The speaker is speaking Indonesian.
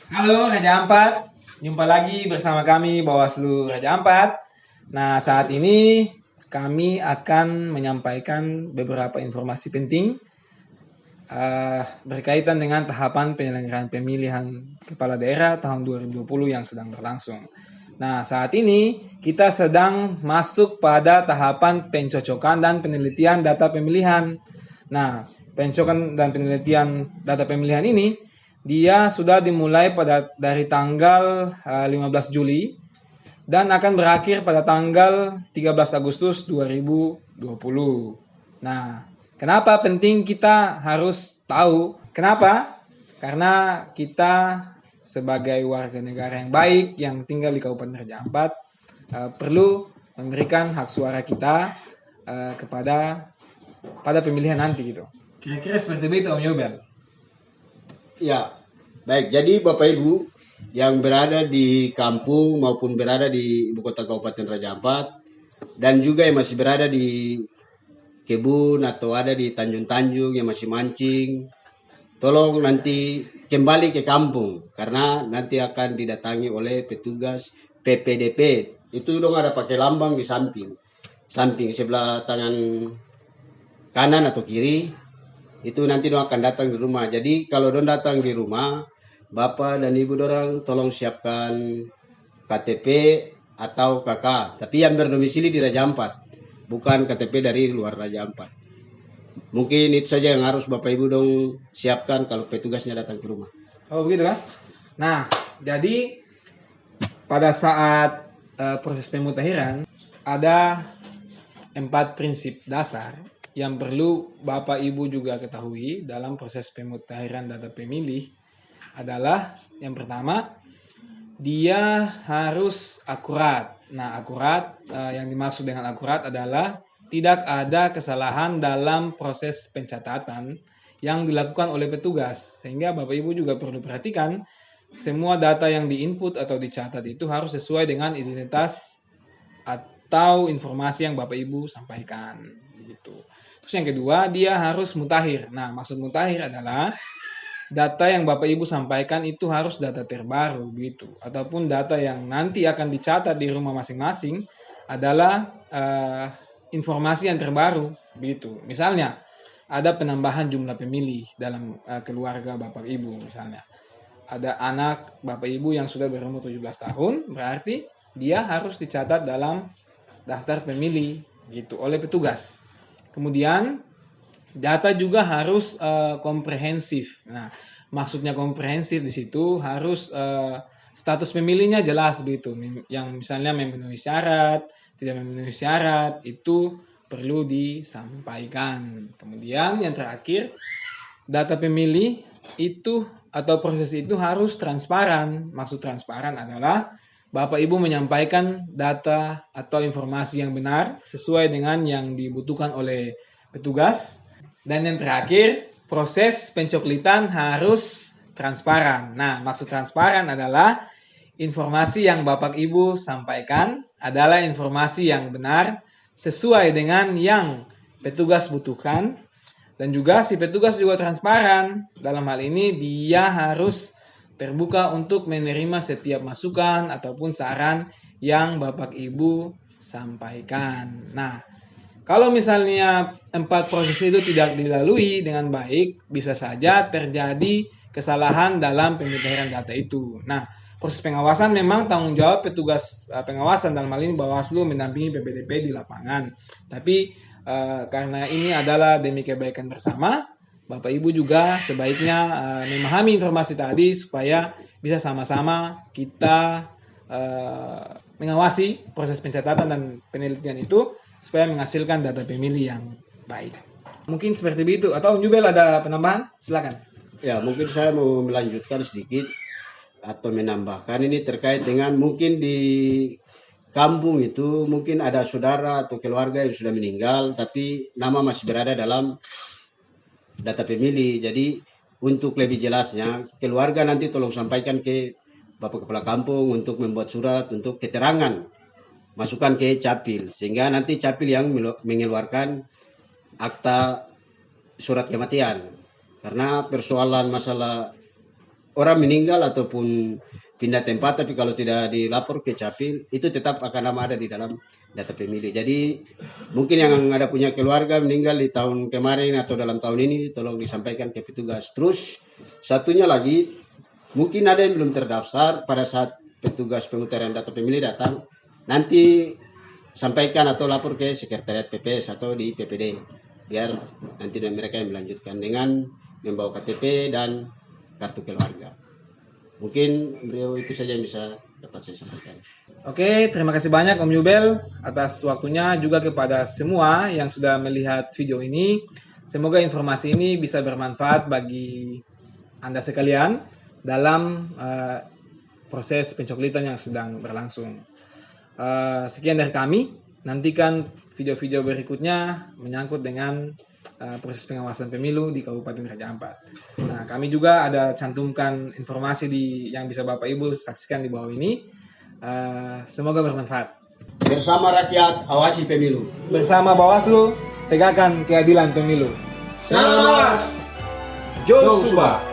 Halo Raja Ampat, jumpa lagi bersama kami Bawaslu Raja Ampat. Nah, saat ini kami akan menyampaikan beberapa informasi penting berkaitan dengan tahapan penyelenggaraan pemilihan kepala daerah tahun 2020 yang sedang berlangsung. Nah, saat ini kita sedang masuk pada tahapan pencocokan dan penelitian data pemilihan. Nah, pencocokan dan penelitian data pemilihan ini dia sudah dimulai dari tanggal 15 Juli dan akan berakhir pada tanggal 13 Agustus 2020. Nah, kenapa penting kita harus tahu? Kenapa? Karena kita sebagai warga negara yang baik yang tinggal di Kabupaten Raja Ampat perlu memberikan hak suara kita pada pemilihan nanti gitu. Kira-kira seperti itu Om Yobel. Ya, baik. Jadi Bapak Ibu yang berada di kampung maupun berada di ibu kota Kabupaten Raja Ampat dan juga yang masih berada di kebun atau ada di Tanjung-Tanjung yang masih mancing, tolong nanti kembali ke kampung karena nanti akan didatangi oleh petugas PPDP. Itu dong ada pakai lambang di samping sebelah tangan kanan atau kiri. Itu nanti dong akan datang di rumah. Jadi kalau dong datang di rumah, Bapak dan Ibu dorang tolong siapkan KTP atau KK. Tapi yang berdomisili di Raja Ampat, bukan KTP dari luar Raja Ampat. Mungkin itu saja yang harus Bapak Ibu dong siapkan kalau petugasnya datang ke rumah. Oh begitu kan? Nah, jadi pada saat proses pemutahiran ada 4 prinsip dasar yang perlu Bapak Ibu juga ketahui dalam proses pemutahiran data pemilih adalah yang pertama, dia harus akurat. Nah, akurat yang dimaksud dengan akurat adalah tidak ada kesalahan dalam proses pencatatan yang dilakukan oleh petugas. Sehingga Bapak Ibu juga perlu perhatikan semua data yang diinput atau dicatat itu harus sesuai dengan identitas atau informasi yang Bapak Ibu sampaikan. Begitu. Terus yang kedua, dia harus mutakhir. Nah, maksud mutakhir adalah data yang Bapak Ibu sampaikan itu harus data terbaru begitu, ataupun data yang nanti akan dicatat di rumah masing-masing adalah informasi yang terbaru begitu. Misalnya ada penambahan jumlah pemilih dalam keluarga Bapak Ibu misalnya. Ada anak Bapak Ibu yang sudah berumur 17 tahun, berarti dia harus dicatat dalam daftar pemilih gitu oleh petugas. Kemudian data juga harus komprehensif. Nah, maksudnya komprehensif di situ harus status pemilihnya jelas begitu. Yang misalnya memenuhi syarat, tidak memenuhi syarat, itu perlu disampaikan. Kemudian yang terakhir, data pemilih itu atau proses itu harus transparan. Maksud transparan adalah Bapak Ibu menyampaikan data atau informasi yang benar sesuai dengan yang dibutuhkan oleh petugas. Dan yang terakhir, proses pencoklitan harus transparan. Nah, maksud transparan adalah informasi yang Bapak Ibu sampaikan adalah informasi yang benar sesuai dengan yang petugas butuhkan. Dan juga si petugas juga transparan. Dalam hal ini dia harus terbuka untuk menerima setiap masukan ataupun saran yang Bapak Ibu sampaikan. Nah, kalau misalnya 4 proses itu tidak dilalui dengan baik, bisa saja terjadi kesalahan dalam pemutahiran data itu. Nah, proses pengawasan memang tanggung jawab petugas pengawasan, dalam hal ini Bawaslu mendampingi PPDP di lapangan. Tapi karena ini adalah demi kebaikan bersama, Bapak Ibu juga sebaiknya memahami informasi tadi supaya bisa sama-sama kita mengawasi proses pencatatan dan penelitian itu supaya menghasilkan data pemilih yang baik. Mungkin seperti itu. Atau Jubel ada penambahan? Silakan. Ya, mungkin saya mau melanjutkan sedikit atau menambahkan ini terkait dengan mungkin di kampung itu mungkin ada saudara atau keluarga yang sudah meninggal tapi nama masih berada dalam data pemilih. Jadi untuk lebih jelasnya keluarga nanti tolong sampaikan ke Bapak Kepala Kampung untuk membuat surat untuk keterangan masukkan ke Capil sehingga nanti Capil yang mengeluarkan akta surat kematian. Karena persoalan masalah orang meninggal ataupun pindah tempat, tapi kalau tidak dilapor ke Capil, itu tetap akan nama ada di dalam data pemilih. Jadi mungkin yang ada punya keluarga meninggal di tahun kemarin atau dalam tahun ini, tolong disampaikan ke petugas. Terus satunya lagi, mungkin ada yang belum terdaftar pada saat petugas pemutaran data pemilih datang, nanti sampaikan atau lapor ke sekretariat PPS atau di PPD, biar nanti mereka yang melanjutkan dengan membawa KTP dan kartu keluarga. Mungkin beliau itu saja yang bisa dapat saya sampaikan. Oke, terima kasih banyak Om Yubel atas waktunya, juga kepada semua yang sudah melihat video ini. Semoga informasi ini bisa bermanfaat bagi Anda sekalian dalam proses pencoklitan yang sedang berlangsung. Sekian dari kami. Nantikan video-video berikutnya menyangkut dengan proses pengawasan pemilu di Kabupaten Raja Ampat. Nah, kami juga ada cantumkan informasi yang bisa Bapak Ibu saksikan di bawah ini. Semoga bermanfaat. Bersama rakyat, awasi pemilu. Bersama Bawaslu, tegakkan keadilan pemilu. Selamat Joshua.